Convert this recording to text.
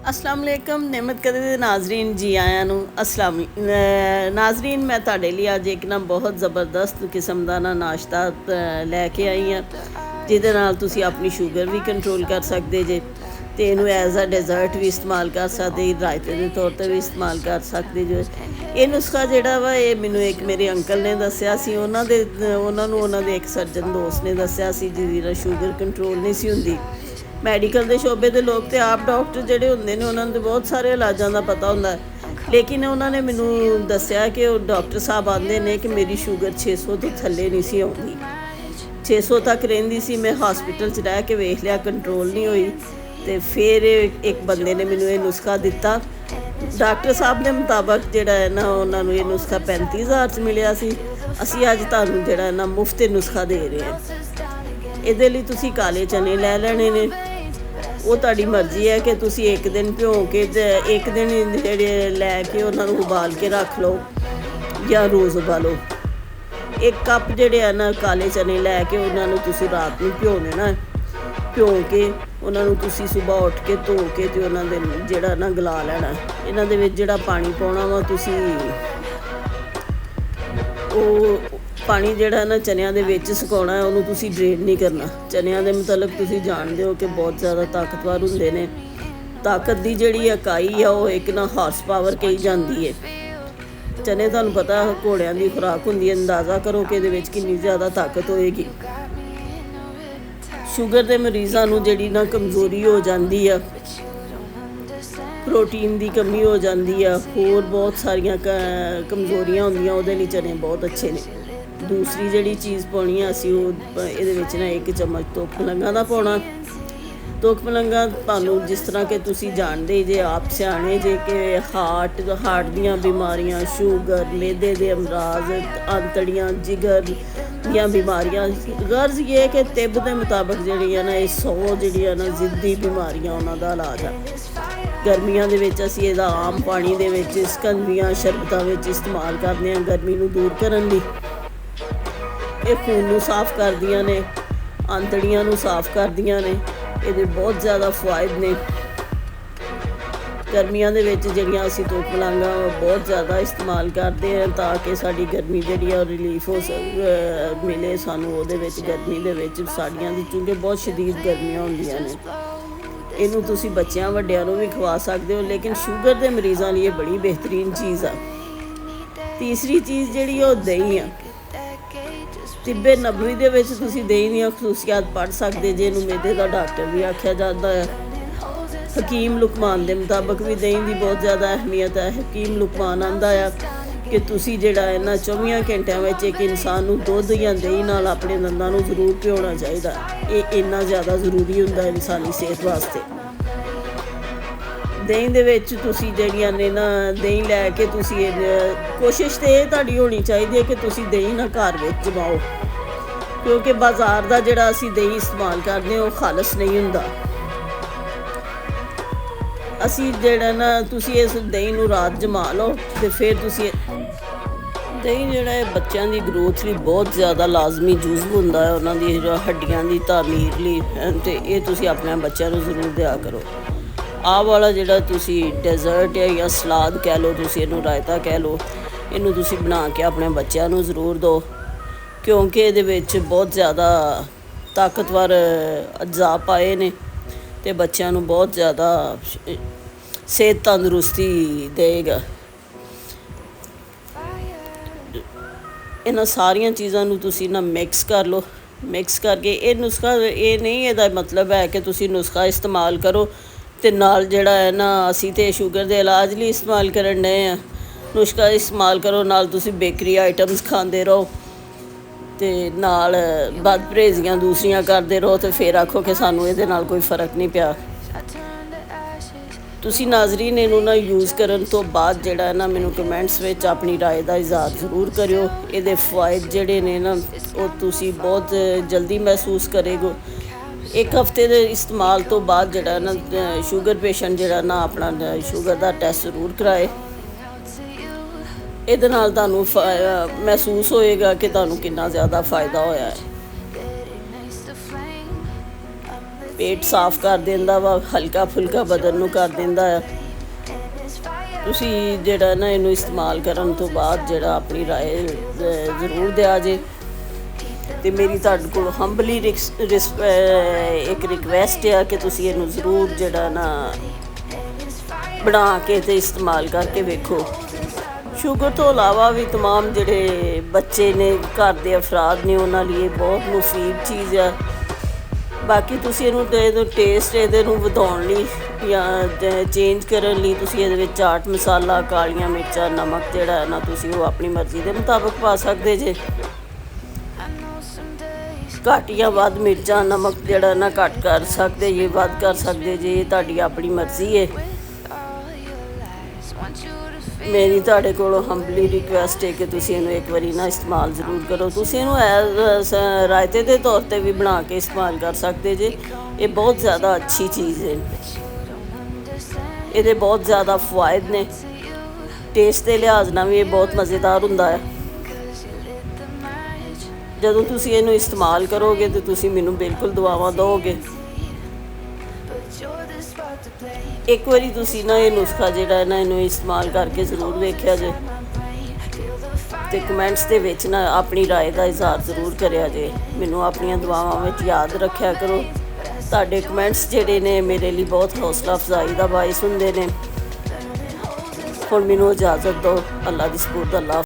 अस्सलाम वालेकुम नेमत कदे दे नाजरीन जी आया नू अस्सलाम नाजरीन मैं ਤੁਹਾਡੇ ਲਈ ਅੱਜ ਇੱਕ ਨਾ ਬਹੁਤ ਜ਼ਬਰਦਸਤ ਕਿਸਮ ਦਾ ਨਾ ਨਾਸ਼ਤਾ ਲੈ ਕੇ ਆਈ ਹਾਂ ਜਿਹਦੇ ਨਾਲ ਤੁਸੀਂ ਆਪਣੀ ਸ਼ੂਗਰ ਵੀ ਕੰਟਰੋਲ ਕਰ ਸਕਦੇ ਜੇ ਤੇ ਇਹਨੂੰ ਐਜ਼ ਅ ਡੈਜ਼ਰਟ ਵੀ ਇਸਤੇਮਾਲ ਕਰ ਸਕਦੇ ਰਾਇਤੇ ਦੇ ਤੌਰ ਤੇ ਵੀ ਇਸਤੇਮਾਲ ਕਰ ਸਕਦੇ ਜੋ ਇਹ ਨੁਸਖਾ ਜਿਹੜਾ ਵਾ ਇਹ ਮੈਨੂੰ ਇੱਕ ਮੇਰੇ ਅੰਕਲ ਨੇ ਦੱਸਿਆ ਸੀ ਉਹਨਾਂ ਦੇ ਇੱਕ ਸਰਜਨ ਦੋਸਤ ਨੇ ਦੱਸਿਆ ਸੀ ਜਿਹਦੀ ਨਾ ਸ਼ੂਗਰ ਕੰਟਰੋਲ ਨਹੀਂ ਸੀ ਹੁੰਦੀ ਮੈਡੀਕਲ ਦੇ ਸ਼ੋਬੇ ਦੇ ਲੋਕ ਤੇ ਆਪ ਡਾਕਟਰ ਜਿਹੜੇ ਹੁੰਦੇ ਨੇ ਉਹਨਾਂ ਨੂੰ ਬਹੁਤ ਸਾਰੇ ਇਲਾਜਾਂ ਦਾ ਪਤਾ ਹੁੰਦਾ ਲੇਕਿਨ ਉਹਨਾਂ ਨੇ ਮੈਨੂੰ ਦੱਸਿਆ ਕਿ ਉਹ ਡਾਕਟਰ ਸਾਹਿਬ ਆਂਦੇ ਨੇ ਕਿ ਮੇਰੀ ਸ਼ੂਗਰ 600 ਤੋਂ ਥੱਲੇ ਨਹੀਂ ਸੀ ਆਉਂਦੀ 600 ਤੱਕ ਰਹਿੰਦੀ ਸੀ ਮੈਂ ਹਸਪੀਟਲ 'ਚ ਰਹਿ ਕੇ ਵੇਖ ਲਿਆ ਕੰਟਰੋਲ ਨਹੀਂ ਹੋਈ ਤੇ ਫਿਰ ਇੱਕ ਬੰਦੇ ਨੇ ਮੈਨੂੰ ਇਹ ਨੁਸਖਾ ਦਿੱਤਾ ਡਾਕਟਰ ਸਾਹਿਬ ਦੇ ਮੁਤਾਬਕ ਜਿਹੜਾ ਹੈ ਨਾ ਉਹਨਾਂ ਨੂੰ ਇਹ ਨੁਸਖਾ 35000 'ਚ ਮਿਲਿਆ ਸੀ ਅਸੀਂ ਅੱਜ ਤੁਹਾਨੂੰ ਜਿਹੜਾ ਨਾ ਮੁਫਤ ਨੁਸਖਾ ਦੇ ਰਹੇ ਹਾਂ ਇਹਦੇ ਲਈ ਤੁਸੀਂ ਕਾਲੇ ਚਨੇ ਲੈ ਲੈਣੇ ਨੇ ਉਹ ਤੁਹਾਡੀ ਮਰਜ਼ੀ ਹੈ ਕਿ ਤੁਸੀਂ ਇੱਕ ਦਿਨ ਭਿਓ ਕੇ ਤੇ ਇੱਕ ਦਿਨ ਜਿਹੜੇ ਲੈ ਕੇ ਉਹਨਾਂ ਨੂੰ ਉਬਾਲ ਕੇ ਰੱਖ ਲਓ ਜਾਂ ਰੋਜ਼ ਉਬਾਲੋ 1 ਕੱਪ ਜਿਹੜੇ ਆ ਨਾ ਕਾਲੇ ਚਨੇ ਲੈ ਕੇ ਉਹਨਾਂ ਨੂੰ ਤੁਸੀਂ ਰਾਤ ਨੂੰ ਭਿਓ ਦੇਣਾ ਭਿਓ ਕੇ ਉਹਨਾਂ ਨੂੰ ਤੁਸੀਂ ਸਵੇਰ ਉੱਠ ਕੇ ਧੋ ਕੇ ਤੇ ਉਹਨਾਂ ਦੇ ਜਿਹੜਾ ਨਾ ਗਲਾ ਲੈਣਾ ਇਹਨਾਂ ਦੇ ਵਿੱਚ ਜਿਹੜਾ ਪਾਣੀ ਪਾਉਣਾ ਵਾ ਤੁਸੀਂ ਉਹ ਪਾਣੀ ਜਿਹੜਾ ਨਾ ਚਨਿਆਂ ਦੇ ਵਿੱਚ ਸੁਕਾਉਣਾ ਹੈ ਉਹਨੂੰ ਤੁਸੀਂ ਡਰੇਨ ਨਹੀਂ ਕਰਨਾ ਚਨਿਆਂ ਦੇ ਮਤਲਬ ਤੁਸੀਂ ਜਾਣਦੇ ਹੋ ਕਿ ਬਹੁਤ ਜ਼ਿਆਦਾ ਤਾਕਤਵਰ ਹੁੰਦੇ ਨੇ ਤਾਕਤ ਦੀ ਜਿਹੜੀ ਇਕਾਈ ਆ ਉਹ ਇੱਕ ਨਾ ਹਾਰਸ ਪਾਵਰ ਕਹੀ ਜਾਂਦੀ ਹੈ ਚਨੇ ਤੁਹਾਨੂੰ ਪਤਾ ਘੋੜਿਆਂ ਦੀ ਖੁਰਾਕ ਹੁੰਦੀ ਹੈ ਅੰਦਾਜ਼ਾ ਕਰੋ ਕਿ ਇਹਦੇ ਵਿੱਚ ਕਿੰਨੀ ਜ਼ਿਆਦਾ ਤਾਕਤ ਹੋਏਗੀ ਸ਼ੂਗਰ ਦੇ ਮਰੀਜ਼ਾਂ ਨੂੰ ਜਿਹੜੀ ਨਾ ਕਮਜ਼ੋਰੀ ਹੋ ਜਾਂਦੀ ਆ ਪ੍ਰੋਟੀਨ ਦੀ ਕਮੀ ਹੋ ਜਾਂਦੀ ਆ ਹੋਰ ਬਹੁਤ ਸਾਰੀਆਂ ਕਮਜ਼ੋਰੀਆਂ ਹੁੰਦੀਆਂ ਉਹਦੇ ਲਈ ਚਨੇ ਬਹੁਤ ਅੱਛੇ ਨੇ ਦੂਸਰੀ ਜਿਹੜੀ ਚੀਜ਼ ਪਾਉਣੀ ਆ ਅਸੀਂ ਉਹ ਇਹਦੇ ਵਿੱਚ ਨਾ 1 ਚਮਚ ਤੋਖ ਮਲੰਗਾ ਦਾ ਪਾਉਣਾ ਤੋਖ ਮਲੰਗਾ ਤੁਹਾਨੂੰ ਜਿਸ ਤਰ੍ਹਾਂ ਕਿ ਤੁਸੀਂ ਜਾਣਦੇ ਜੇ ਆਪ ਸਿਆਣੇ ਜੇ ਕਿ ਹਾਰਟ ਦੀਆਂ ਬਿਮਾਰੀਆਂ ਸ਼ੂਗਰ ਮਿਹਦੇ ਦੇ ਅਮਰਾਜ਼ ਅੰਤੜੀਆਂ ਜਿਗਰ ਦੀਆਂ ਬਿਮਾਰੀਆਂ ਗਰਜ਼ ਇਹ ਕਿ ਤਿੱਬ ਦੇ ਮੁਤਾਬਕ ਜਿਹੜੀਆਂ ਨਾ ਇਹ 100 ਜਿਹੜੀਆਂ ਨਾ ਜ਼ਿੱਦੀ ਬਿਮਾਰੀਆਂ ਉਹਨਾਂ ਦਾ ਇਲਾਜ ਆ ਗਰਮੀਆਂ ਦੇ ਵਿੱਚ ਅਸੀਂ ਇਹਦਾ ਆਮ ਪਾਣੀ ਦੇ ਵਿੱਚ ਸ਼ਿਕੰਜਵੀਆਂ ਸ਼ਰਬਤਾਂ ਵਿੱਚ ਇਸਤੇਮਾਲ ਕਰਦੇ ਹਾਂ ਗਰਮੀ ਨੂੰ ਦੂਰ ਕਰਨ ਲਈ ਇਹ ਖੂਨ ਨੂੰ ਸਾਫ਼ ਕਰਦੀਆਂ ਨੇ ਅੰਤੜੀਆਂ ਨੂੰ ਸਾਫ਼ ਕਰਦੀਆਂ ਨੇ ਇਹਦੇ ਬਹੁਤ ਜ਼ਿਆਦਾ ਫਵਾਇਦ ਨੇ ਗਰਮੀਆਂ ਦੇ ਵਿੱਚ ਜਿਹੜੀਆਂ ਅਸੀਂ ਤੋਖ ਮਲੰਗਾ ਬਹੁਤ ਜ਼ਿਆਦਾ ਇਸਤੇਮਾਲ ਕਰਦੇ ਹਾਂ ਤਾਂ ਕਿ ਸਾਡੀ ਗਰਮੀ ਜਿਹੜੀ ਆ ਰਿਲੀਫ ਹੋ ਮਿਲੇ ਸਾਨੂੰ ਉਹਦੇ ਵਿੱਚ ਗਰਮੀ ਦੇ ਵਿੱਚ ਸਾਡੀਆਂ ਦੀ ਕਿਉਂਕਿ ਬਹੁਤ ਸ਼ਦੀਦ ਗਰਮੀਆਂ ਹੁੰਦੀਆਂ ਨੇ ਇਹਨੂੰ ਤੁਸੀਂ ਬੱਚਿਆਂ ਵੱਡਿਆਂ ਨੂੰ ਵੀ ਖਵਾ ਸਕਦੇ ਹੋ ਲੇਕਿਨ ਸ਼ੂਗਰ ਦੇ ਮਰੀਜ਼ਾਂ ਲਈ ਇਹ ਬੜੀ ਬਿਹਤਰੀਨ ਚੀਜ਼ ਆ ਤੀਸਰੀ ਚੀਜ਼ ਜਿਹੜੀ ਉਹ ਦਹੀਂ ਆ ਤਿੱਬੇ ਨਬਵੀ ਦੇ ਵਿੱਚ ਤੁਸੀਂ ਦਹੀਂ ਦੀਆਂ ਖਸੂਸੀਅਤ ਪੜ੍ਹ ਸਕਦੇ ਜੇ ਇਹਨੂੰ ਮਿਹਦੇ ਦਾ ਡਾਕਟਰ ਵੀ ਆਖਿਆ ਜਾਂਦਾ ਹੈ ਹਕੀਮ ਲੁਕਮਾਨ ਦੇ ਮੁਤਾਬਕ ਵੀ ਦਹੀਂ ਦੀ ਬਹੁਤ ਜ਼ਿਆਦਾ ਅਹਿਮੀਅਤ ਹੈ ਹਕੀਮ ਲੁਕਮਾਨ ਆਂਦਾ ਆ ਕਿ ਤੁਸੀਂ ਜਿਹੜਾ ਇਹਨਾਂ 24 ਘੰਟਿਆਂ ਵਿੱਚ ਇੱਕ ਇਨਸਾਨ ਨੂੰ ਦੁੱਧ ਜਾਂ ਦਹੀਂ ਨਾਲ ਆਪਣੇ ਦੰਦਾਂ ਨੂੰ ਜ਼ਰੂਰ ਭਿਉਣਾ ਚਾਹੀਦਾ ਇਹ ਇੰਨਾ ਜ਼ਿਆਦਾ ਜ਼ਰੂਰੀ ਹੁੰਦਾ ਇਨਸਾਨੀ ਸਿਹਤ ਵਾਸਤੇ ਦਹੀਂ ਦੇ ਵਿੱਚ ਤੁਸੀਂ ਜਿਹੜੀਆਂ ਨੇ ਨਾ ਦਹੀਂ ਲੈ ਕੇ ਤੁਸੀਂ ਕੋਸ਼ਿਸ਼ ਤੇ ਇਹ ਤੁਹਾਡੀ ਹੋਣੀ ਚਾਹੀਦੀ ਹੈ ਕਿ ਤੁਸੀਂ ਦਹੀਂ ਨਾ ਘਰ ਵਿੱਚ ਜਮਾਓ ਕਿਉਂਕਿ ਬਾਜ਼ਾਰ ਦਾ ਜਿਹੜਾ ਅਸੀਂ ਦਹੀਂ ਇਸਤੇਮਾਲ ਕਰਦੇ ਹਾਂ ਉਹ ਖਾਲਸ ਨਹੀਂ ਹੁੰਦਾ ਅਸੀਂ ਜਿਹੜਾ ਨਾ ਤੁਸੀਂ ਇਸ ਦਹੀਂ ਨੂੰ ਰਾਤ ਜਮਾ ਲਓ ਤੇ ਫਿਰ ਤੁਸੀਂ ਦਹੀਂ ਜਿਹੜਾ ਹੈ ਬੱਚਿਆਂ ਦੀ ਗਰੋਥ ਲਈ ਬਹੁਤ ਜ਼ਿਆਦਾ ਲਾਜ਼ਮੀ ਜੁਜ਼ਵ ਹੁੰਦਾ ਹੈ ਉਹਨਾਂ ਦੀ ਹੱਡੀਆਂ ਦੀ ਤਾਮੀਰ ਲਈ ਤੇ ਇਹ ਤੁਸੀਂ ਆਪਣੇ ਬੱਚਿਆਂ ਨੂੰ ਜ਼ਰੂਰ ਦਿਆ ਕਰੋ ਆਹ ਵਾਲਾ ਜਿਹੜਾ ਤੁਸੀਂ ਡੈਜ਼ਰਟ ਹੈ ਜਾਂ ਸਲਾਦ ਕਹਿ ਲਓ ਤੁਸੀਂ ਇਹਨੂੰ ਰਾਇਤਾ ਕਹਿ ਲਓ ਇਹਨੂੰ ਤੁਸੀਂ ਬਣਾ ਕੇ ਆਪਣੇ ਬੱਚਿਆਂ ਨੂੰ ਜ਼ਰੂਰ ਦਿਓ ਕਿਉਂਕਿ ਇਹਦੇ ਵਿੱਚ ਬਹੁਤ ਜ਼ਿਆਦਾ ਤਾਕਤਵਰ ਅਜਜ਼ਾ ਪਾਏ ਨੇ ਤੇ ਬੱਚਿਆਂ ਨੂੰ ਬਹੁਤ ਜ਼ਿਆਦਾ ਸਿਹਤ ਤੰਦਰੁਸਤੀ ਦੇਗਾ ਇਹਨਾਂ ਸਾਰੀਆਂ ਚੀਜ਼ਾਂ ਨੂੰ ਤੁਸੀਂ ਨਾ ਮਿਕਸ ਕਰ ਲਓ ਮਿਕਸ ਕਰਕੇ ਇਹ ਨੁਸਖਾ ਇਹ ਨਹੀਂ ਇਹਦਾ ਮਤਲਬ ਹੈ ਕਿ ਤੁਸੀਂ ਨੁਸਖਾ ਇਸਤੇਮਾਲ ਕਰੋ ਤੇ ਨਾਲ ਜਿਹੜਾ ਹੈ ਨਾ ਅਸੀਂ ਤੇ ਸ਼ੂਗਰ ਦੇ ਇਲਾਜ ਲਈ ਇਸਤੇਮਾਲ ਕਰਨ ਡਏ ਆ ਨੁਸਖਾ ਇਸਤੇਮਾਲ ਕਰੋ ਨਾਲ ਤੁਸੀਂ ਬੇਕਰੀ ਆਈਟਮਸ ਖਾਂਦੇ ਰਹੋ ਤੇ ਨਾਲ ਬਦ ਪਰਹੇਜ਼ੀਆਂ ਦੂਸਰੀਆਂ ਕਰਦੇ ਰਹੋ ਤੇ ਫਿਰ ਆਖੋ ਕਿ ਸਾਨੂੰ ਇਹਦੇ ਨਾਲ ਕੋਈ ਫਰਕ ਨਹੀਂ ਪਿਆ ਤੁਸੀਂ ਨਾਜ਼ਰੀਨ ਇਹਨੂੰ ਨਾ ਯੂਜ਼ ਕਰਨ ਤੋਂ ਬਾਅਦ ਜਿਹੜਾ ਹੈ ਨਾ ਮੈਨੂੰ ਕਮੈਂਟਸ ਵਿੱਚ ਆਪਣੀ ਰਾਏ ਦਾ ਇਜ਼ਹਾਰ ਜ਼ਰੂਰ ਕਰਿਓ ਇਹਦੇ ਫਵਾਇਦ ਜਿਹੜੇ ਨੇ ਨਾ ਉਹ ਤੁਸੀਂ ਬਹੁਤ ਜਲਦੀ ਮਹਿਸੂਸ ਕਰੇਗੋ 1 ਹਫ਼ਤੇ ਦੇ ਇਸਤੇਮਾਲ ਤੋਂ ਬਾਅਦ ਜਿਹੜਾ ਨਾ ਸ਼ੂਗਰ ਪੇਸ਼ੈਂਟ ਜਿਹੜਾ ਨਾ ਆਪਣਾ ਸ਼ੂਗਰ ਦਾ ਟੈਸਟ ਜ਼ਰੂਰ ਕਰਾਏ ਇਹਦੇ ਨਾਲ ਤੁਹਾਨੂੰ ਮਹਿਸੂਸ ਹੋਏਗਾ ਕਿ ਤੁਹਾਨੂੰ ਕਿੰਨਾ ਜ਼ਿਆਦਾ ਫਾਇਦਾ ਹੋਇਆ ਹੈ ਪੇਟ ਸਾਫ਼ ਕਰ ਦਿੰਦਾ ਵਾ, ਹਲਕਾ ਫੁਲਕਾ ਬਦਨ ਨੂੰ ਕਰ ਦਿੰਦਾ ਆ। ਤੁਸੀਂ ਜਿਹੜਾ ਨਾ ਇਹਨੂੰ ਇਸਤੇਮਾਲ ਕਰਨ ਤੋਂ ਬਾਅਦ ਜਿਹੜਾ ਆਪਣੀ ਰਾਏ ਜ਼ਰੂਰ ਦਿਆ ਜੇ। ਅਤੇ ਮੇਰੀ ਤੁਹਾਡੇ ਕੋਲ ਹੰਬਲੀ ਇੱਕ ਰਿਕੁਐਸਟ ਆ ਕਿ ਤੁਸੀਂ ਇਹਨੂੰ ਜ਼ਰੂਰ ਜਿਹੜਾ ਨਾ ਬਣਾ ਕੇ ਅਤੇ ਇਸਤੇਮਾਲ ਕਰਕੇ ਵੇਖੋ। ਸ਼ੂਗਰ ਤੋਂ ਇਲਾਵਾ ਵੀ ਤਮਾਮ ਜਿਹੜੇ ਬੱਚੇ ਨੇ, ਘਰ ਦੇ ਅਫਰਾਦ ਨੇ, ਉਹਨਾਂ ਲਈ ਇਹ ਬਹੁਤ ਮੁਫੀਦ ਚੀਜ਼ ਆ। ਬਾਕੀ ਤੁਸੀਂ ਇਹਨੂੰ ਟੇਸਟ ਇਹਦੇ ਨੂੰ ਵਧਾਉਣ ਲਈ ਜਾਂ ਚੇਂਜ ਕਰਨ ਲਈ ਤੁਸੀਂ ਇਹਦੇ ਵਿੱਚ ਚਾਟ ਮਸਾਲਾ, ਕਾਲੀਆਂ ਮਿਰਚਾਂ, ਨਮਕ ਜਿਹੜਾ ਹੈ ਨਾ ਤੁਸੀਂ ਉਹ ਆਪਣੀ ਮਰਜ਼ੀ ਦੇ ਮੁਤਾਬਕ ਪਾ ਸਕਦੇ ਜੇ। ਘੱਟ ਜਾਂ ਵੱਧ ਮਿਰਚਾਂ, ਨਮਕ ਜਿਹੜਾ ਨਾ ਘੱਟ ਕਰ ਸਕਦੇ ਜੇ, ਵੱਧ ਕਰ ਸਕਦੇ ਜੇ, ਇਹ ਤੁਹਾਡੀ ਆਪਣੀ ਮਰਜ਼ੀ ਹੈ। ਮੇਰੀ ਤੁਹਾਡੇ ਕੋਲੋਂ ਹੰਬਲੀ ਰਿਕੁਐਸਟ ਹੈ ਕਿ ਤੁਸੀਂ ਇਹਨੂੰ ਇੱਕ ਵਾਰੀ ਨਾ ਇਸਤੇਮਾਲ ਜ਼ਰੂਰ ਕਰੋ। ਤੁਸੀਂ ਇਹਨੂੰ ਐਜ਼ ਰਾਇਤੇ ਦੇ ਤੌਰ 'ਤੇ ਵੀ ਬਣਾ ਕੇ ਇਸਤੇਮਾਲ ਕਰ ਸਕਦੇ ਜੇ। ਇਹ ਬਹੁਤ ਜ਼ਿਆਦਾ ਅੱਛੀ ਚੀਜ਼ ਹੈ, ਇਹਦੇ ਬਹੁਤ ਜ਼ਿਆਦਾ ਫਵਾਇਦ ਨੇ। ਟੇਸਟ ਦੇ ਲਿਹਾਜ਼ ਨਾਲ ਵੀ ਇਹ ਬਹੁਤ ਮਜ਼ੇਦਾਰ ਹੁੰਦਾ ਹੈ। ਜਦੋਂ ਤੁਸੀਂ ਇਹਨੂੰ ਇਸਤੇਮਾਲ ਕਰੋਗੇ ਤਾਂ ਤੁਸੀਂ ਮੈਨੂੰ ਬਿਲਕੁਲ ਦੁਆਵਾਂ ਦਿਓਗੇ। ਇੱਕ ਵਾਰੀ ਤੁਸੀਂ ਨਾ ਇਹ ਨੁਸਖਾ ਜਿਹੜਾ ਨਾ ਇਹਨੂੰ ਇਸਤੇਮਾਲ ਕਰਕੇ ਜ਼ਰੂਰ ਵੇਖਿਆ ਜੇ ਅਤੇ ਕਮੈਂਟਸ ਦੇ ਵਿੱਚ ਨਾ ਆਪਣੀ ਰਾਏ ਦਾ ਇਜ਼ਹਾਰ ਜ਼ਰੂਰ ਕਰਿਆ ਜੇ। ਮੈਨੂੰ ਆਪਣੀਆਂ ਦੁਆਵਾਂ ਵਿੱਚ ਯਾਦ ਰੱਖਿਆ ਕਰੋ। ਤੁਹਾਡੇ ਕਮੈਂਟਸ ਜਿਹੜੇ ਨੇ ਮੇਰੇ ਲਈ ਬਹੁਤ ਹੌਸਲਾ ਅਫਜ਼ਾਈ ਦਾ ਬਾਇਸ ਹੁੰਦੇ ਨੇ। ਹੁਣ ਮੈਨੂੰ ਇਜਾਜ਼ਤ ਦਿਓ। ਅੱਲਾ ਦੀ ਸਪੁਰਦ। ਅੱਲਾ।